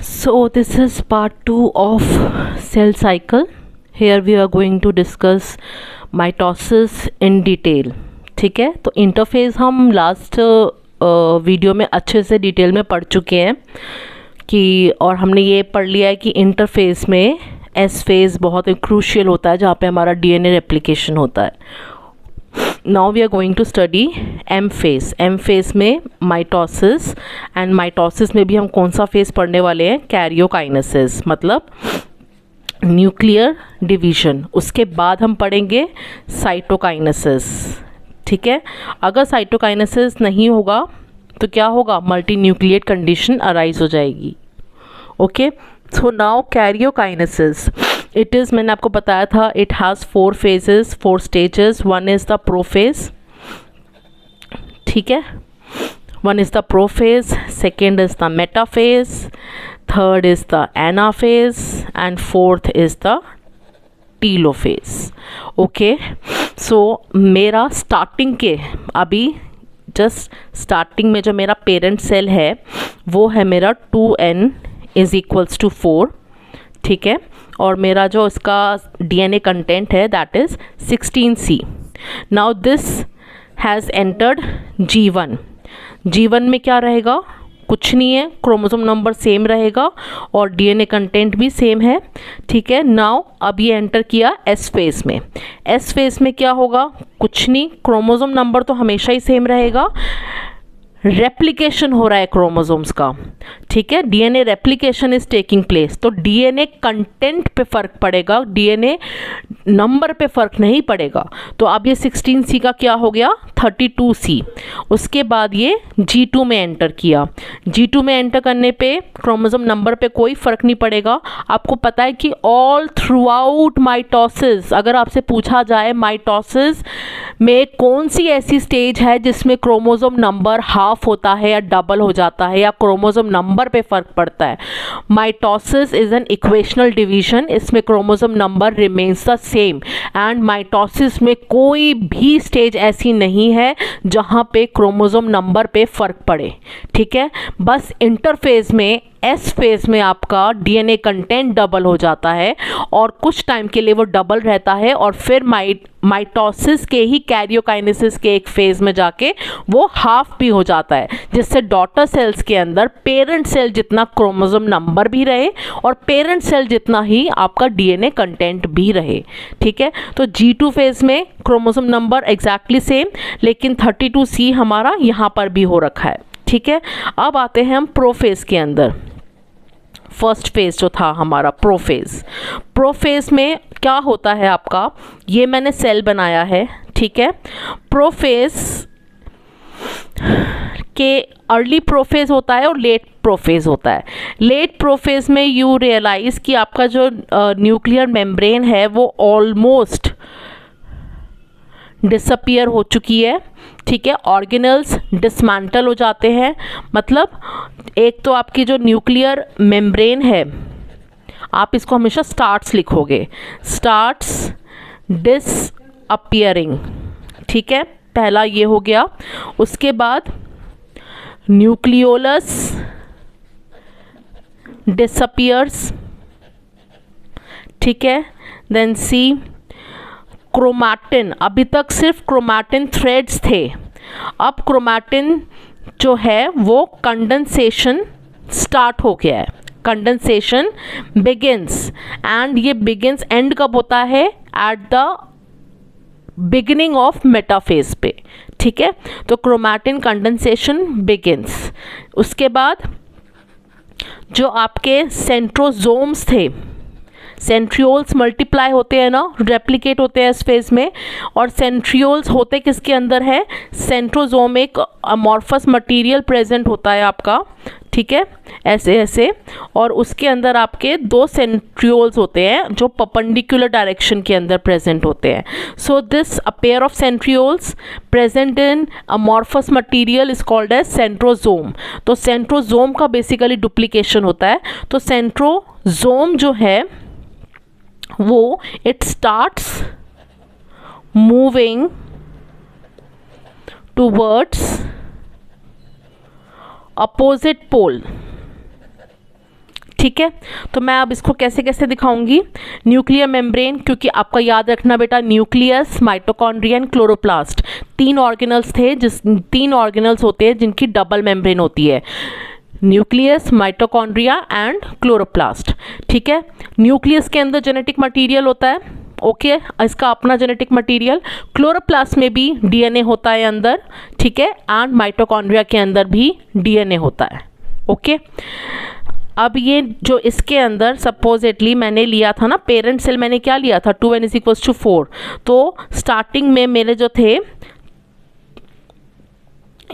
So this is part 2 of cell cycle. Here we are going to discuss mitosis in detail. ठीक है, तो interface हम last video में अच्छे से डिटेल में पढ़ चुके हैं कि, और हमने ये पढ़ लिया है कि इंटरफेस में एस फेज बहुत क्रूशियल होता है जहाँ पे हमारा डीएनए रेप्लिकेशन होता है. Now we are going to study M phase. M phase में माइटोसिस, एंड माइटोसिस में भी हम कौन सा फेज पढ़ने वाले हैं? कैरियोकाइनेसिस, मतलब न्यूक्लियर डिवीजन. उसके बाद हम पढ़ेंगे साइटोकाइनेसिस. ठीक है, अगर साइटोकाइनेसिस नहीं होगा तो क्या होगा? मल्टी न्यूक्लिएट कंडीशन अराइज हो जाएगी. Okay, so now karyokinesis, it is, मैंने आपको बताया था, it has 4 phases, 4 stages. One is the prophase. ठीक है, one is the prophase, second is the metaphase, third is the anaphase, and fourth is the telophase. Okay, so मेरा starting के, अभी just starting में जो मेरा पेरेंट सेल है वो है मेरा 2n इज इक्वल्स टू 4. ठीक है, और मेरा जो इसका डीएनए कंटेंट है that is 16C. Now this has entered G1. G1 में क्या रहेगा? कुछ नहीं है, क्रोमोसोम नंबर सेम रहेगा और डीएनए कंटेंट भी सेम है. ठीक है, नाउ अब ये एंटर किया एस फेज में. एस फेज में क्या होगा? कुछ नहीं, क्रोमोसोम नंबर तो हमेशा ही सेम रहेगा, रेप्लिकेशन हो रहा है क्रोमोसोम्स का. ठीक है, DNA replication is taking place. तो डीएनए कंटेंट पे फर्क पड़ेगा, डीएनए नंबर पे फर्क नहीं पड़ेगा. तो अब ये 16C का क्या हो गया? 32C. उसके बाद ये G2 में एंटर किया. G2 में एंटर करने पे क्रोमोसोम नंबर पे कोई फर्क नहीं पड़ेगा. आपको पता है कि ऑल थ्रू आउट माइटोसिस, अगर आपसे पूछा जाए माइटोसिस में कौन सी ऐसी स्टेज है जिसमें क्रोमोसोम नंबर हाफ होता है या डबल हो जाता है या क्रोमोसोम नंबर पे फर्क पड़ता है, mitosis is an equational division. इसमें chromosome number remains the same, and mitosis में कोई भी स्टेज ऐसी नहीं है जहां पे क्रोमोसोम नंबर पे फर्क पड़े. ठीक है, बस इंटरफेज में एस फेज में आपका डीएनए कंटेंट डबल हो जाता है और कुछ टाइम के लिए वो डबल रहता है और फिर माइटोसिस के ही कैरियोकाइनेसिस के एक फेज में जाके वो हाफ भी हो जाता है, जिससे डॉटर सेल्स के अंदर पेरेंट सेल जितना क्रोमोसोम नंबर भी रहे और पेरेंट सेल जितना ही आपका डीएनए कंटेंट भी रहे. ठीक है, तो G2 फेज में क्रोमोसोम नंबर एग्जैक्टली सेम, लेकिन 32C हमारा यहाँ पर भी हो रखा है. ठीक है, अब आते हैं हम प्रोफेज के अंदर. फर्स्ट फेज जो था हमारा प्रोफेज. प्रोफेज में क्या होता है आपका? ये मैंने सेल बनाया है. ठीक है, प्रोफेज के अर्ली प्रोफेज होता है और लेट प्रोफेज होता है. लेट प्रोफेज में यू रियलाइज कि आपका जो न्यूक्लियर मेम्ब्रेन है वो ऑलमोस्ट डिसअपियर हो चुकी है. ठीक है, ऑर्गेनल्स डिसमेंटल हो जाते हैं. मतलब एक तो आपकी जो न्यूक्लियर मेम्ब्रेन है, आप इसको हमेशा स्टार्ट्स लिखोगे, स्टार्ट्स डिसअपियरिंग. ठीक है, पहला ये हो गया. उसके बाद न्यूक्लियोलस डिसअपियर्स. ठीक है, देन सी क्रोमैटिन. अभी तक सिर्फ क्रोमैटिन थ्रेड्स थे, अब क्रोमैटिन जो है वो कंडेंसेशन स्टार्ट हो गया है. कंडेंसेशन बिगिंस, एंड ये बिगिंस एंड कब होता है? At the beginning of metaphase पे. ठीक है, तो क्रोमैटिन कंडेंसेशन बिगिंस. उसके बाद जो आपके सेंट्रोजोम्स थे, सेंट्रियोल्स मल्टीप्लाई होते हैं ना, रेप्लिकेट होते हैं इस फेज में. और सेंट्रियोल्स होते किसके अंदर है? सेंट्रोजोम एक अमॉर्फस मटेरियल प्रेजेंट होता है आपका. ठीक है, ऐसे ऐसे, और उसके अंदर आपके 2 सेंट्रियोल्स होते हैं जो परपेंडिकुलर डायरेक्शन के अंदर प्रेजेंट होते हैं. So this a pair of centrioles present in amorphous material is called as centrosome. तो सेंट्रोजोम का बेसिकली डुप्लीकेशन होता है. तो सेंट्रोजोम जो है वो it starts moving towards opposite pole. ठीक है, तो मैं अब इसको कैसे कैसे दिखाऊंगी। न्यूक्लियर मेम्ब्रेन, क्योंकि आपका याद रखना बेटा, nucleus, mitochondria and chloroplast 3 organelles थे, जिस 3 ऑर्गेनल्स होते हैं जिनकी डबल मेम्ब्रेन होती है, न्यूक्लियस, माइटोकॉन्ड्रिया एंड क्लोरोप्लास्ट। ठीक है, न्यूक्लियस के अंदर जेनेटिक मटेरियल होता है, ओके, इसका अपना जेनेटिक मटेरियल। क्लोरोप्लास्ट में भी डीएनए होता है अंदर, ठीक है, एंड माइटोकॉन्ड्रिया के अंदर भी डीएनए होता है, ओके। अब ये जो इसके अंदर सपोजिटली मैंने लिया था ना पेरेंट सेल, मैंने क्या लिया था 2n = 4, तो स्टार्टिंग में मेरे जो थे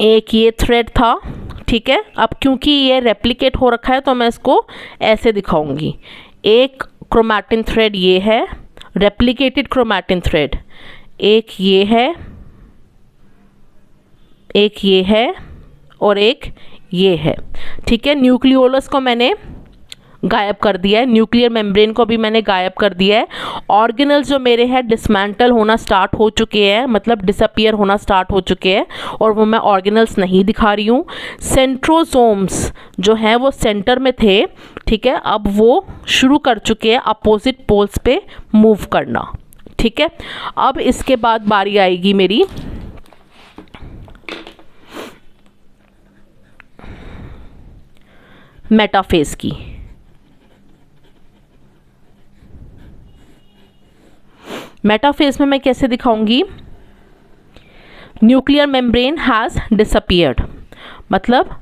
एक ये थ्रेड था, ठीक है। अब क्योंकि ये रेप्लिकेट हो रखा है तो मैं इसको ऐसे दिखाऊंगी। एक क्रोमैटिन थ्रेड ये है, रेप्लिकेटेड क्रोमैटिन थ्रेड, एक ये है, एक ये है और एक ये है, ठीक है। न्यूक्लियोलस को मैंने गायब कर दिया है, न्यूक्लियर मेम्ब्रेन को भी मैंने गायब कर दिया है। ऑर्गेनल्स जो मेरे हैं डिसमेंटल होना स्टार्ट हो चुके हैं, मतलब डिसअपियर होना स्टार्ट हो चुके हैं, और वो मैं ऑर्गेनल्स नहीं दिखा रही हूँ। सेंट्रोसोम्स जो हैं वो सेंटर में थे, ठीक है, अब वो शुरू कर चुके हैं अपोजिट पोल्स पे मूव करना, ठीक है। अब इसके बाद बारी आएगी मेरी मेटाफेज की। मेटाफेज में मैं कैसे दिखाऊंगी, न्यूक्लियर मेम्ब्रेन हैज डिसअपियर्ड, मतलब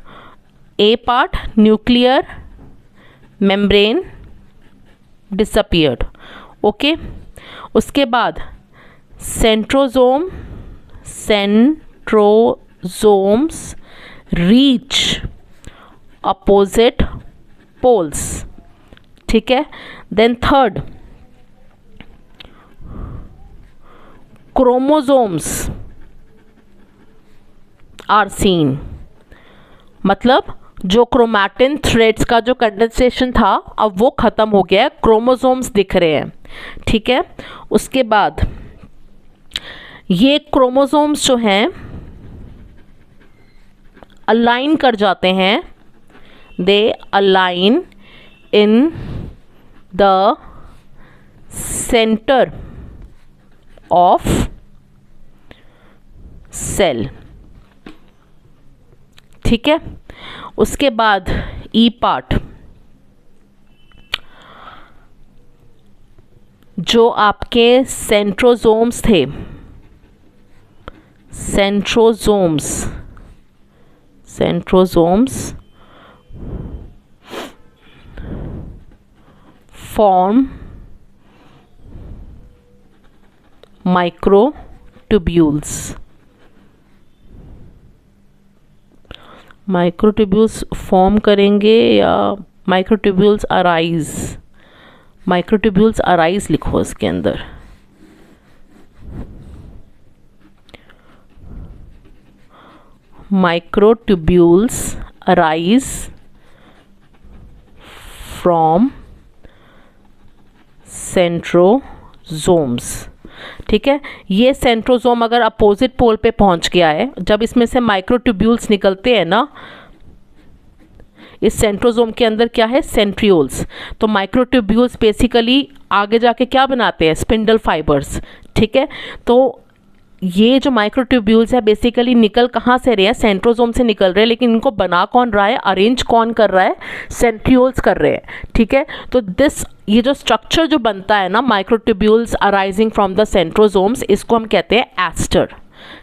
a part nuclear membrane disappeared, okay. उसके बाद सेंट्रोसोम्स रीच अपोजिट पोल्स, ठीक है। Then third, chromosomes are seen, मतलब जो क्रोमैटिन थ्रेड्स का जो कंडेंसेशन था अब वो खत्म हो गया है, क्रोमोसोम्स दिख रहे हैं, ठीक है। उसके बाद ये क्रोमोसोम्स जो हैं अलाइन कर जाते हैं, they align in the centre of cell, ठीक है। उसके बाद ई पार्ट, जो आपके सेंट्रोसोम्स थे, सेंट्रोसोम्स फॉर्म माइक्रोट्यूब्यूल्स फॉर्म करेंगे या माइक्रोट्यूब्यूल्स अराइज लिखो इसके अंदर। माइक्रोट्यूब्यूल्स अराइज फ्रॉम सेंट्रोसोम्स, ठीक है। ये सेंट्रोसोम अगर अपोजिट पोल पे पहुंच गया है, जब इसमें से माइक्रोट्यूब्यूल्स निकलते हैं ना, इस सेंट्रोसोम के अंदर क्या है, सेंट्रियोल्स, तो माइक्रोट्यूब्यूल्स बेसिकली आगे जाके क्या बनाते हैं, स्पिंडल फाइबर्स, ठीक है। तो ये जो माइक्रोट्यूब्यूल्स है बेसिकली निकल कहाँ से रहे हैं, सेंट्रोसोम से निकल रहे हैं, लेकिन इनको बना कौन रहा है, अरेंज कौन कर रहा है, सेंट्रियोल्स कर रहे हैं, ठीक है। तो ये जो स्ट्रक्चर जो बनता है ना, microtubules arising from the centrosomes, इसको हम कहते हैं एस्टर,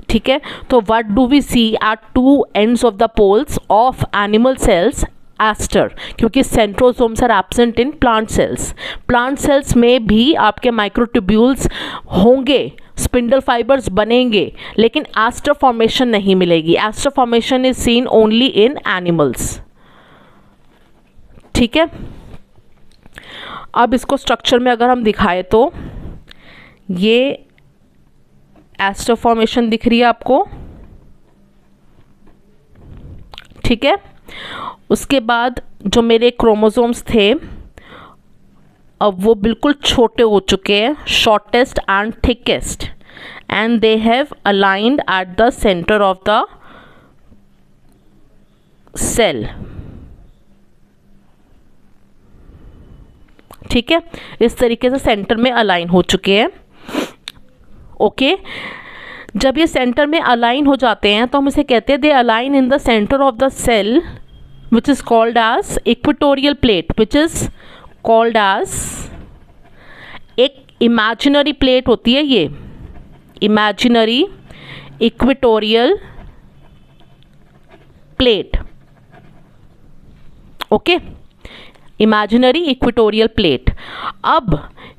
ठीक है। तो what do we see at 2 ends of the poles of animal cells, aster, क्योंकि centrosomes are absent in plant cells में भी आपके माइक्रोट्यूब्यूल्स होंगे, स्पिंडल फाइबर्स बनेंगे, लेकिन एस्टर फॉर्मेशन नहीं मिलेगी। Aster formation is seen only in animals, ठीक है। अब इसको स्ट्रक्चर में अगर हम दिखाए तो ये एस्टर फॉर्मेशन दिख रही है आपको, ठीक है। उसके बाद जो मेरे क्रोमोसोम्स थे अब वो बिल्कुल छोटे हो चुके हैं, shortest and thickest, and they have aligned at the centre of the cell, ठीक है, इस तरीके से सेंटर में अलाइन हो चुके हैं। ओके, जब ये सेंटर में अलाइन हो जाते हैं तो हम इसे कहते हैं they align in the centre of the cell which is called as equatorial plate, which is called as, एक इमेजिनरी प्लेट होती है ये, imaginary equatorial plate. Okay, imaginary equatorial plate. अब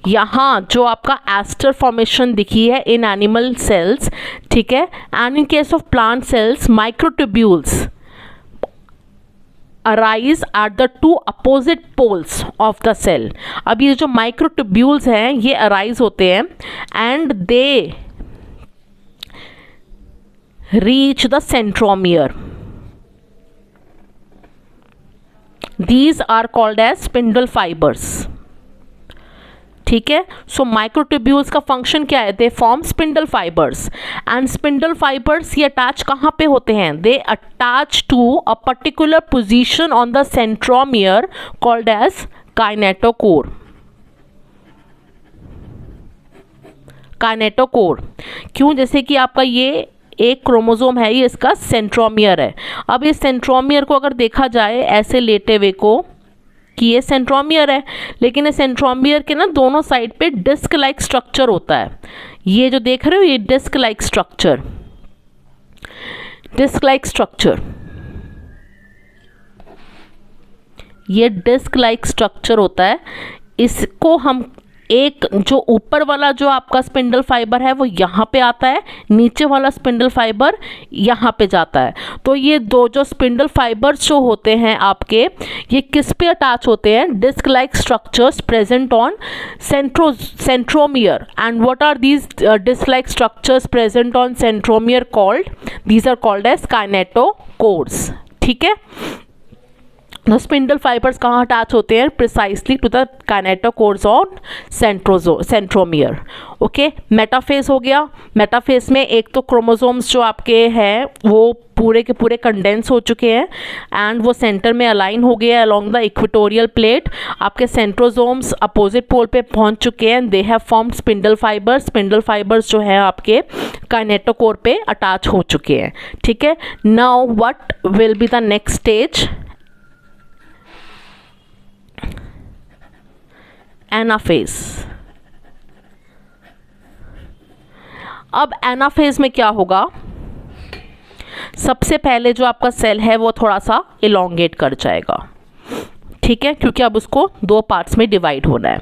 यहाँ जो आपका एस्टर फॉर्मेशन दिखी है इन एनिमल सेल्स, ठीक है, and in case of plant cells microtubules arise at the two opposite poles of the cell. अब ये जो माइक्रोट्यूब्यूल्स हैं ये अराइज होते हैं and they reach the centromere. These are called as spindle fibers, ठीक है। सो माइक्रोट्यूब्यूल्स का फंक्शन क्या है? They form spindle fibres and spindle fibres ये अटैच कहाँ पे होते हैं? They attach to a particular position on the centromere called as kinetochore. Kinetochore क्यों? जैसे कि आपका ये एक क्रोमोसोम है, ये इसका सेंट्रोमियर है। अब इस सेंट्रोमियर को अगर देखा जाए ऐसे लेटे हुए को कि ये सेंट्रोमियर है, लेकिन इस सेंट्रोमियर के ना दोनों साइड पे डिस्क लाइक स्ट्रक्चर होता है। ये जो देख रहे हो ये disc like structure, disc like structure, ये डिस्क लाइक स्ट्रक्चर होता है। इसको हम एक जो ऊपर वाला जो आपका स्पिंडल फाइबर है वो यहाँ पे आता है, नीचे वाला स्पिंडल फाइबर यहाँ पे जाता है। तो ये दो जो स्पिंडल फाइबर्स जो होते हैं आपके, ये किस पे अटैच होते हैं? Disc like structures present on centromere. And what are these disc like structures present on centromere called? These are called as kinetochores, ठीक है। द स्पिंडल फाइबर्स कहाँ अटैच होते हैं? Precisely to the kinetochores on centromere. Okay, metaphase हो गया। Metaphase में एक तो क्रोमोसोम्स जो आपके हैं वो पूरे के पूरे कंडेंस हो चुके हैं एंड वो सेंटर में अलाइन हो गया अलोंग द इक्वेटोरियल प्लेट। आपके सेंट्रोसोम्स अपोजिट पोल पे पहुंच चुके हैं, they have formed spindle fibres. Spindle fibres जो है आपके काइनेटोकोर पे अटैच हो चुके हैं, ठीक है। Now what will be the next stage? Anaphase. अब एनाफेज में क्या होगा? सबसे पहले जो आपका सेल है वो थोड़ा सा इलोंगेट कर जाएगा, ठीक है, क्योंकि अब उसको दो पार्ट्स में डिवाइड होना है।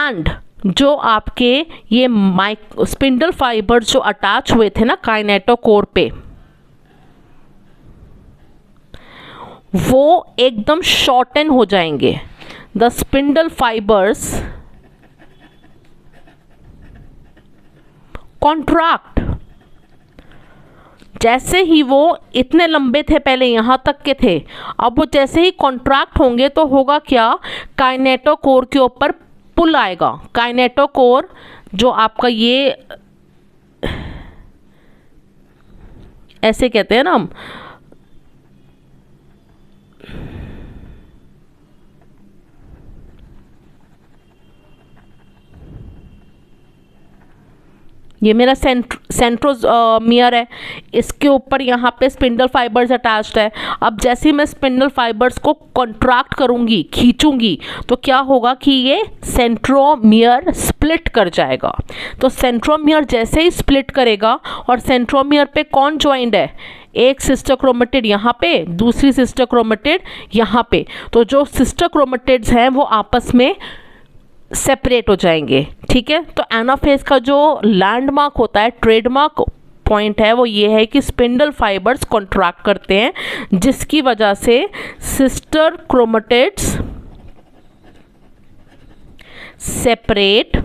एंड जो आपके ये स्पिंडल फाइबर्स जो अटैच हुए थे ना काइनेटोकोर पे, वो एकदम शॉर्टन हो जाएंगे। The spindle fibers contract। जैसे ही वो इतने लंबे थे पहले यहाँ तक के थे, अब वो जैसे ही कॉन्ट्रैक्ट होंगे तो होगा क्या? काइनेटोकोर के ऊपर पुल आएगा। काइनेटोकोर जो आपका ये ऐसे कहते हैं ना हम, ये मेरा सेंट्रोमियर है, इसके ऊपर यहाँ पे स्पिंडल फाइबर्स अटैच्ड है। अब जैसे ही मैं स्पिंडल फाइबर्स को कॉन्ट्रैक्ट करूँगी, खींचूंगी, तो क्या होगा कि ये सेंट्रोमियर स्प्लिट कर जाएगा। तो सेंट्रोमियर जैसे ही स्प्लिट करेगा, और सेंट्रोमियर पे कौन ज्वाइंट है? एक सिस्टर क्रोमेटिड यहाँ पे, दूसरी सिस्टर क्रोमेटिड यहाँ पे। तो जो सिस्टर क्रोमेटिड्स हैं वो आपस में सेपरेट हो जाएंगे, ठीक है। तो एनाफेज का जो लैंडमार्क होता है, ट्रेडमार्क पॉइंट है, वो ये है कि स्पिंडल फाइबर्स कॉन्ट्रैक्ट करते हैं, जिसकी वजह से sister chromatids separate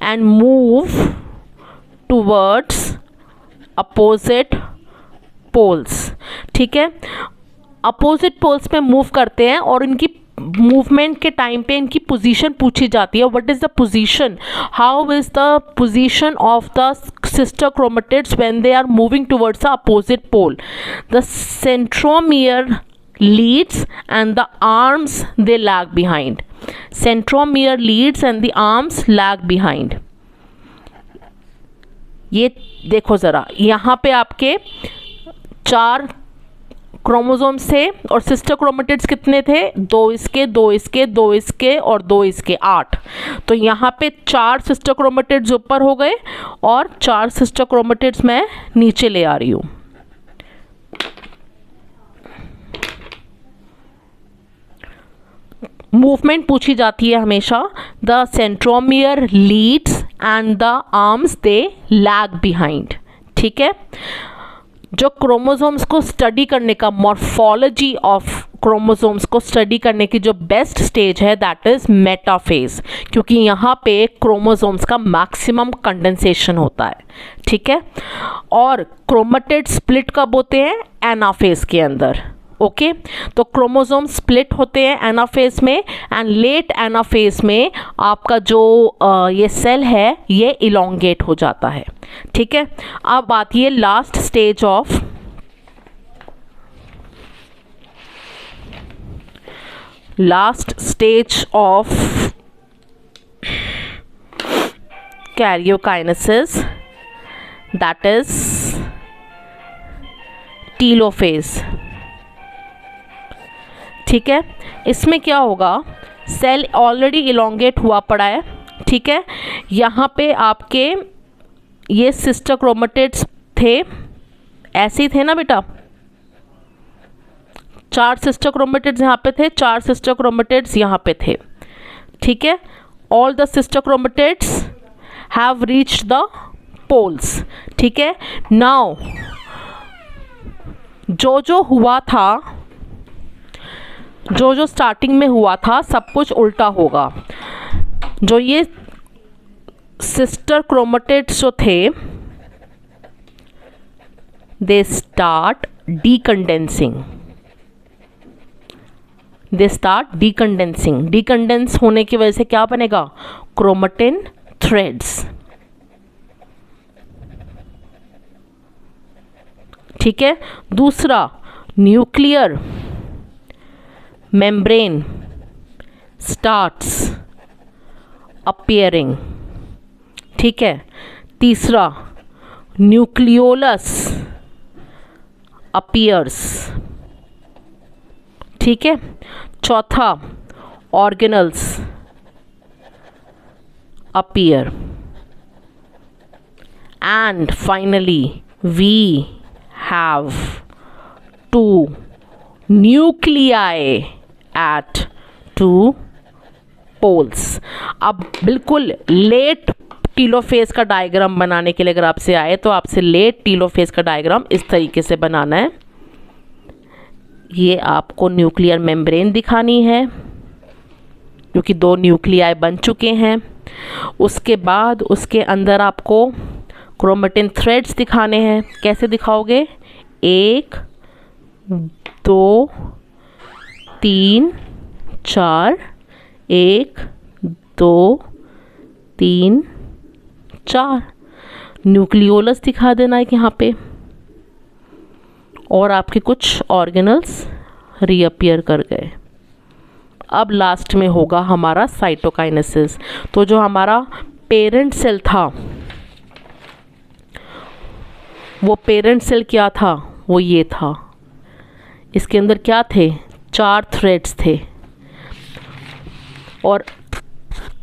and move towards opposite poles, ठीक है। अपोजिट पोल्स पे मूव करते हैं और इनकी मूवमेंट के टाइम पे इनकी पोजीशन पूछी जाती है। What is the position? How is the position of the sister chromatids when they are moving towards the opposite pole? The centromere leads and the arms they lag behind. Centromere leads and the arms lag behind. ये देखो ज़रा, यहाँ पे आपके 4 chromosomes थे और sister chromatids कितने थे? 2 इसके, 2 इसके, 2 इसके और 2 इसके, 8। तो यहाँ पे 4 सिस्टर क्रोमेटिड्स ऊपर हो गए और 4 सिस्टर क्रोमेटिड्स मैं नीचे ले आ रही हूँ। मूवमेंट पूछी जाती है हमेशा। The centromere Leeds and the arms they lag behind. ठीक है, जो क्रोमोसोम्स को स्टडी करने का, मॉर्फोलॉजी ऑफ क्रोमोसोम्स को स्टडी करने की जो बेस्ट स्टेज है दैट इज मेटाफेज, क्योंकि यहाँ पे क्रोमोसोम्स का मैक्सिमम कंडेंसेशन होता है। ठीक है, और क्रोमेटिड स्प्लिट कब होते हैं? एनाफेज के अंदर। ओके, तो क्रोमोसोम स्प्लिट होते हैं एनाफेज में एंड लेट एनाफेज में आपका जो ये सेल है ये इलोंगेट हो जाता है। ठीक है, अब आती है last stage of karyokinesis, that is telophase. ठीक है, इसमें क्या होगा? सेल ऑलरेडी इलोंगेट हुआ पड़ा है। ठीक है, यहाँ पे आपके ये सिस्टर क्रोमेटिड्स थे, ऐसे ही थे ना बेटा? 4 सिस्टर क्रोमेटिड्स यहाँ पे थे, 4 सिस्टर क्रोमेटिड्स यहाँ पे थे। ठीक है, all the sister chromatids have reached the poles. ठीक है, नाउ जो हुआ था, जो स्टार्टिंग में हुआ था सब कुछ उल्टा होगा। जो ये सिस्टर क्रोमेटिड्स जो थे दे स्टार्ट डीकंडेंसिंग। डीकंडेंस होने की वजह से क्या बनेगा? Chromatin threads. ठीक है, दूसरा न्यूक्लियर membrane starts appearing। ठीक है, तीसरा न्यूक्लियोलस appears। ठीक है, चौथा organelles appear and finally we have 2 nuclei at 2 poles। अब बिल्कुल लेट टीलोफेज का डायग्राम बनाने के लिए अगर आपसे आए तो आपसे लेट टीलोफेज का डायग्राम इस तरीके से बनाना है। ये आपको न्यूक्लियर मेम्ब्रेन दिखानी है क्योंकि 2 न्यूक्लियाई बन चुके हैं। उसके बाद उसके अंदर आपको क्रोमेटिन थ्रेड्स दिखाने हैं। कैसे दिखाओगे? 1 2 3 4, 1 2 3 4 न्यूक्लियोलस दिखा देना है यहाँ पे, और आपके कुछ ऑर्गेनल्स रीअपियर कर गए। अब लास्ट में होगा हमारा साइटोकाइनेसिस। तो जो हमारा पेरेंट सेल था, वो पेरेंट सेल क्या था? वो ये था। इसके अंदर क्या थे? 4 थ्रेड्स थे। और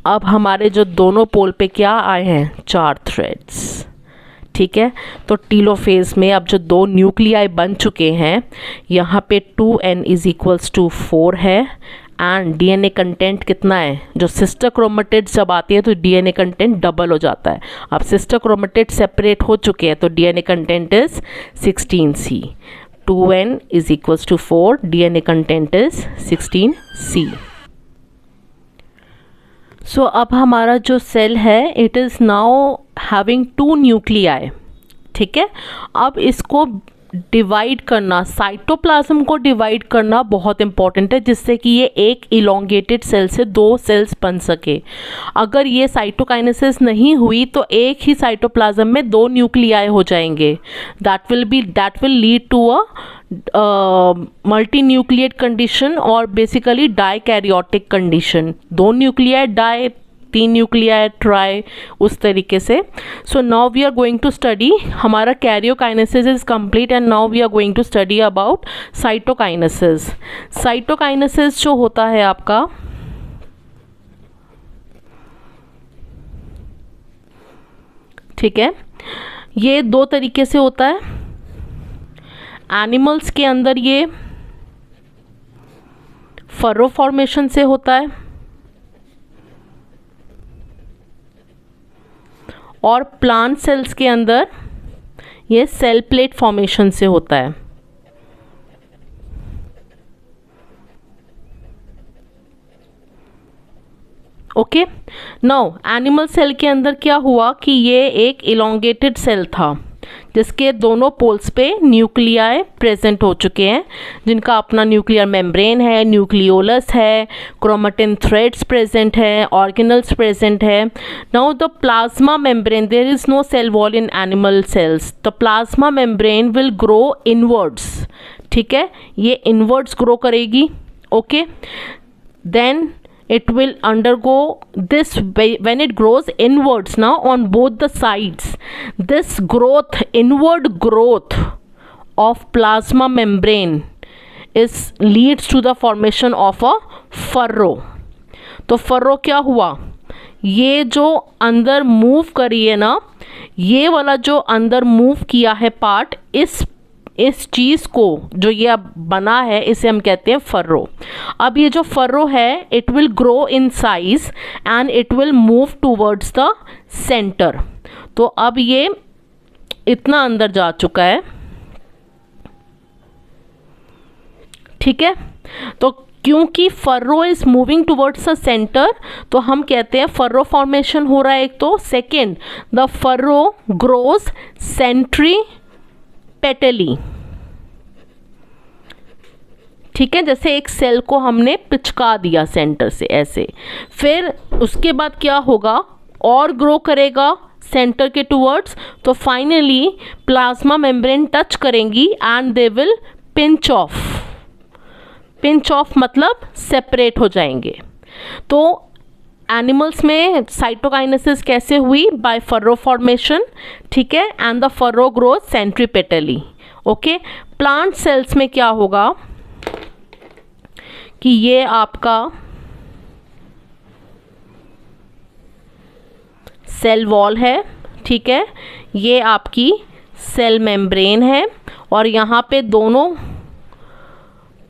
अब हमारे जो दोनों पोल पे क्या आए हैं? 4 थ्रेड्स। ठीक है, तो टीलोफेज में अब जो 2 न्यूक्लियाई बन चुके हैं, यहाँ पे 2n = 4 है एंड डीएनए कंटेंट कितना है? जो सिस्टर क्रोमेटिड्स जब आती है तो डीएनए कंटेंट डबल हो जाता है। अब सिस्टर क्रोमेटिड सेपरेट हो चुके हैं तो DNA content is 16C। 2n = 4, DNA content is 16C। सो अब हमारा जो सेल है it is now having 2 nuclei. ठीक है, अब इसको डिवाइड करना, साइटोप्लाज्म को डिवाइड करना बहुत इंपॉर्टेंट है, जिससे कि ये एक इलोंगेटेड सेल से दो सेल्स बन सके। अगर ये साइटोकाइनेसिस नहीं हुई तो एक ही साइटोप्लाज्म में दो न्यूक्लियाई हो जाएंगे। That will lead to a multi nucleate condition और बेसिकली डाइकैरियोटिक कंडीशन। दो न्यूक्लियाई डाई, तीन न्यूक्लियाई ट्राई, उस तरीके से। So now we are going to study, हमारा karyokinesis is complete and now we are going to study about cytokinesis. Cytokinesis जो होता है आपका, ठीक है, ये दो तरीके से होता है। एनिमल्स के अंदर ये फरो फॉर्मेशन से होता है और प्लांट सेल्स के अंदर ये सेल प्लेट फॉर्मेशन से होता है। ओके, नाउ एनिमल सेल के अंदर क्या हुआ कि ये एक इलोंगेटेड सेल था जिसके दोनों पोल्स पे न्यूक्लियाई प्रेजेंट हो चुके हैं, जिनका अपना न्यूक्लियर मेम्ब्रेन है, न्यूक्लियोलस है, क्रोमेटिन थ्रेड्स प्रेजेंट है, ऑर्गेनल्स प्रेजेंट है। Now the plasma membrane, there is no cell wall in animal cells, the plasma membrane will grow inwards, ठीक है, ये इनवर्ड्स ग्रो करेगी। Okay, then it will undergo this when it grows inwards now on both the sides. This growth, inward growth of plasma membrane leads to the formation of a furrow. तो furrow क्या हुआ, ये जो अंदर move करी है ना, ये वाला जो अंदर मूव किया है पार्ट, इस चीज़ को जो ये अब बना है इसे हम कहते हैं फर्रो। अब ये जो फर्रो है it will grow in size and it will move towards the centre. तो अब ये इतना अंदर जा चुका है, ठीक है। तो क्योंकि furrow is moving towards the centre तो हम कहते हैं फर्रो फॉर्मेशन हो रहा है एक तो। सेकेंड, द फर्रो ग्रोज सेंट्रीपेटली, ठीक है, जैसे एक सेल को हमने पिचका दिया सेंटर से ऐसे। फिर उसके बाद क्या होगा, और ग्रो करेगा सेंटर के टूवर्ड्स, तो फाइनली प्लाज्मा मेम्ब्रेन टच करेंगी and they will pinch of. Pinch of मतलब सेपरेट हो जाएंगे। तो एनिमल्स में साइटोकाइनेसिस कैसे हुई, बाय फर्रो फॉर्मेशन, ठीक है, and the furrow grows centripetally. Okay, plant cells में क्या होगा कि ये आपका सेल वॉल है, ठीक है, ये आपकी सेल मेम्ब्रेन है और यहाँ पे दोनों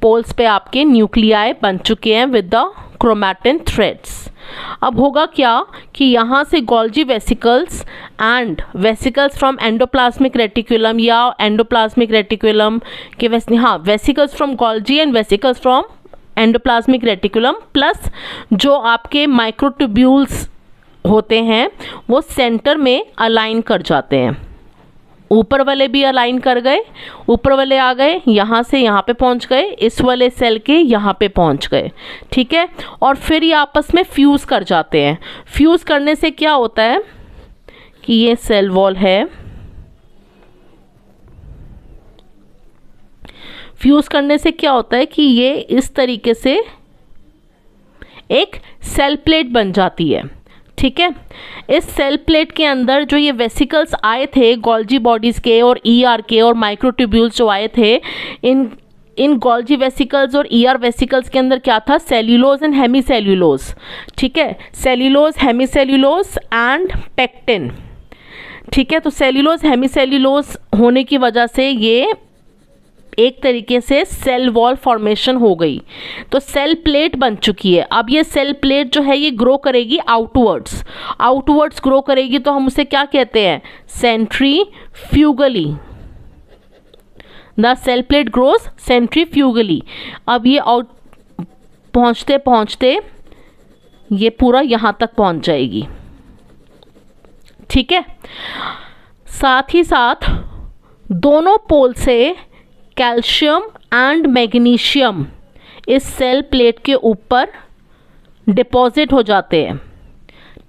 पोल्स पे आपके न्यूक्लियाई बन चुके हैं विद द क्रोमैटिन थ्रेड्स। अब होगा क्या कि यहाँ से Golgi vesicles and vesicles from endoplasmic reticulum या एंडोप्लाज्मिक रेटिकुलम के vesicles from Golgi and vesicles from endoplasmic reticulum plus जो आपके माइक्रोट्यूब्यूल्स होते हैं वो सेंटर में अलाइन कर जाते हैं। ऊपर वाले भी अलाइन कर गए, ऊपर वाले आ गए, यहाँ से यहाँ पे पहुँच गए, इस वाले सेल के यहाँ पे पहुँच गए, ठीक है। और फिर ये आपस में फ्यूज़ कर जाते हैं। फ्यूज़ करने से क्या होता है कि ये सेल वॉल है, फ्यूज़ करने से क्या होता है कि ये इस तरीके से एक सेल प्लेट बन जाती है, ठीक है। इस सेल प्लेट के अंदर जो ये वेसिकल्स आए थे गोल्जी बॉडीज़ के और ईआर के और माइक्रोट्यूब्यूल्स जो आए थे, इन गोल्जी वेसिकल्स और ईआर वेसिकल्स के अंदर क्या था, सेल्यूलोज एंड हेमीसेल्यूलोज, ठीक है, सेल्यूलोज, हेमीसेल्यूलोज एंड पेक्टिन, ठीक है। तो सेल्यूलोज हेमीसेल्यूलोज होने की वजह से ये एक तरीके से सेल वॉल फॉर्मेशन हो गई, तो सेल प्लेट बन चुकी है। अब ये सेल प्लेट जो है ये ग्रो करेगी आउटवर्ड्स, आउटवर्ड्स ग्रो करेगी, तो हम उसे क्या कहते हैं, centrifugally. The cell plate grows centrifugally. अब ये आउट पहुँचते पहुँचते ये पूरा यहाँ तक पहुँच जाएगी, ठीक है। साथ ही साथ दोनों पोल से कैल्शियम एंड मैग्नीशियम इस सेल प्लेट के ऊपर डिपॉजिट हो जाते हैं,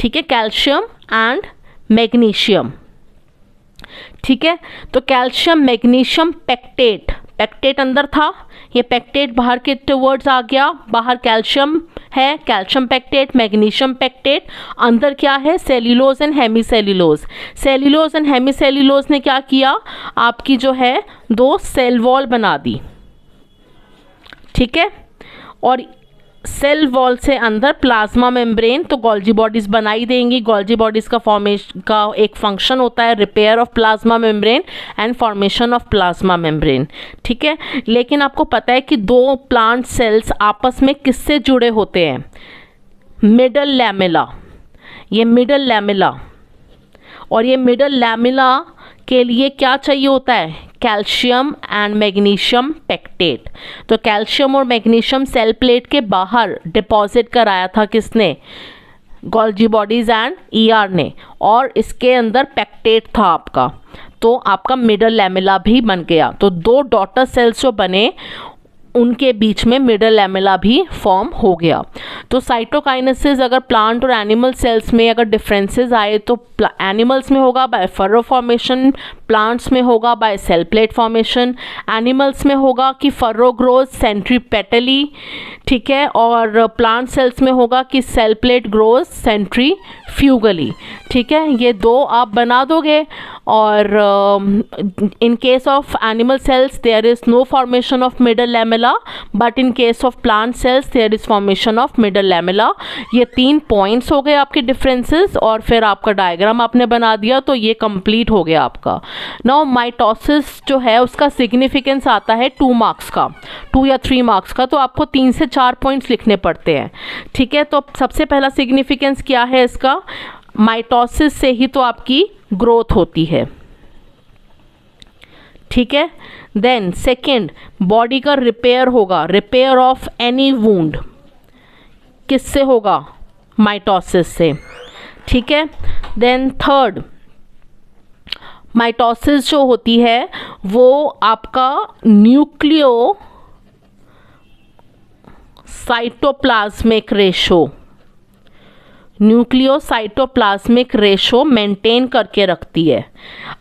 ठीक है, कैल्शियम एंड मैग्नीशियम, ठीक है। तो कैल्शियम मैग्नीशियम पेक्टेट, पेक्टेट अंदर था, ये पेक्टेट बाहर के टुवर्ड्स आ गया, बाहर कैल्शियम है, कैल्शियम पेक्टेट, मैग्नीशियम पेक्टेट, अंदर क्या है, cellulose and hemicellulose. Cellulose and hemicellulose ने क्या किया, आपकी जो है दो सेल वॉल बना दी, ठीक है। और सेल वॉल से अंदर प्लाज्मा मेम्ब्रेन, तो गोल्जी बॉडीज बनाई देंगी। गोल्जी बॉडीज का फॉर्मेशन का एक फंक्शन होता है repair of plasma membrane and formation of plasma membrane, ठीक है। लेकिन आपको पता है कि दो प्लांट सेल्स आपस में किससे जुड़े होते हैं, मिडल लैमेला, ये मिडल लैमेला, और ये मिडल लैमेला के लिए क्या चाहिए होता है, कैल्शियम एंड मैग्नीशियम पेक्टेट। तो कैल्शियम और मैग्नीशियम सेल प्लेट के बाहर डिपॉजिट कराया था किसने, गोल्जी बॉडीज एंड ईआर ने, और इसके अंदर पेक्टेट था आपका, तो आपका मिडल लैमेला भी बन गया। तो दो डॉटर सेल्स जो बने उनके बीच में मिडल लैमेला भी फॉर्म हो गया। तो साइटोकाइनेसिस अगर प्लांट और एनिमल सेल्स में अगर डिफरेंसेस आए तो एनिमल्स में होगा बाय फर्रो फॉर्मेशन, प्लांट्स में होगा by cell plate formation. Animals में होगा कि फर्रो ग्रोज सेंट्रीपेटली, ठीक है, और प्लांट सेल्स में होगा कि सेल प्लेट ग्रोज सेंट्रीफ्यूगली, ठीक है। ये दो आप बना दोगे, और in case of animal cells there is no formation of middle lamella, but in case of plant cells there is formation of middle lamella. ये 3 पॉइंट्स हो गए आपके डिफरेंसेस, और फिर आपका डायग्राम आपने बना दिया, तो ये कंप्लीट हो गया आपका। नाउ माइटोसिस जो है उसका सिग्निफिकेंस आता है 2 मार्क्स का, 2 या 3 मार्क्स का, तो आपको 3 से 4 पॉइंट्स लिखने पड़ते हैं, ठीक है। तो सबसे पहला सिग्निफिकेंस क्या है इसका, माइटोसिस से ही तो आपकी ग्रोथ होती है, ठीक है। देन सेकेंड, बॉडी का रिपेयर होगा, रिपेयर ऑफ एनी वुंड किससे होगा, माइटोसिस से, ठीक है। देन थर्ड, माइटोसिस जो होती है वो आपका nucleo cytoplasmic ratio, nucleocytoplasmic ratio maintain करके रखती है।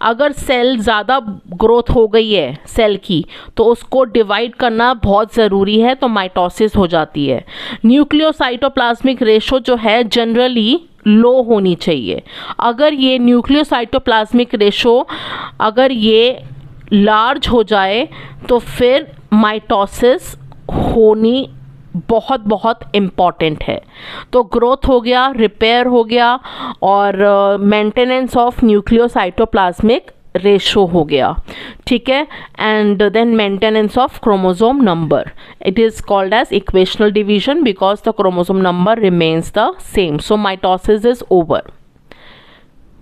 अगर सेल ज़्यादा ग्रोथ हो गई है सेल की, तो उसको डिवाइड करना बहुत ज़रूरी है, तो माइटोसिस हो जाती है। न्यूक्लियोसाइटोप्लाज्मिक रेशो जो है जनरली लो होनी चाहिए। अगर ये न्यूक्लियोसाइटोप्लाज्मिक रेशो अगर ये लार्ज हो जाए तो फिर माइटोसिस होनी बहुत बहुत इम्पॉर्टेंट है। तो ग्रोथ हो गया, रिपेयर हो गया, और मेंटेनेंस ऑफ न्यूक्लियोसाइटोप्लाज्मिक रेशो हो गया, ठीक है। And then maintenance of chromosome number, it is called as equational division because the chromosome number remains the same, so mitosis is over.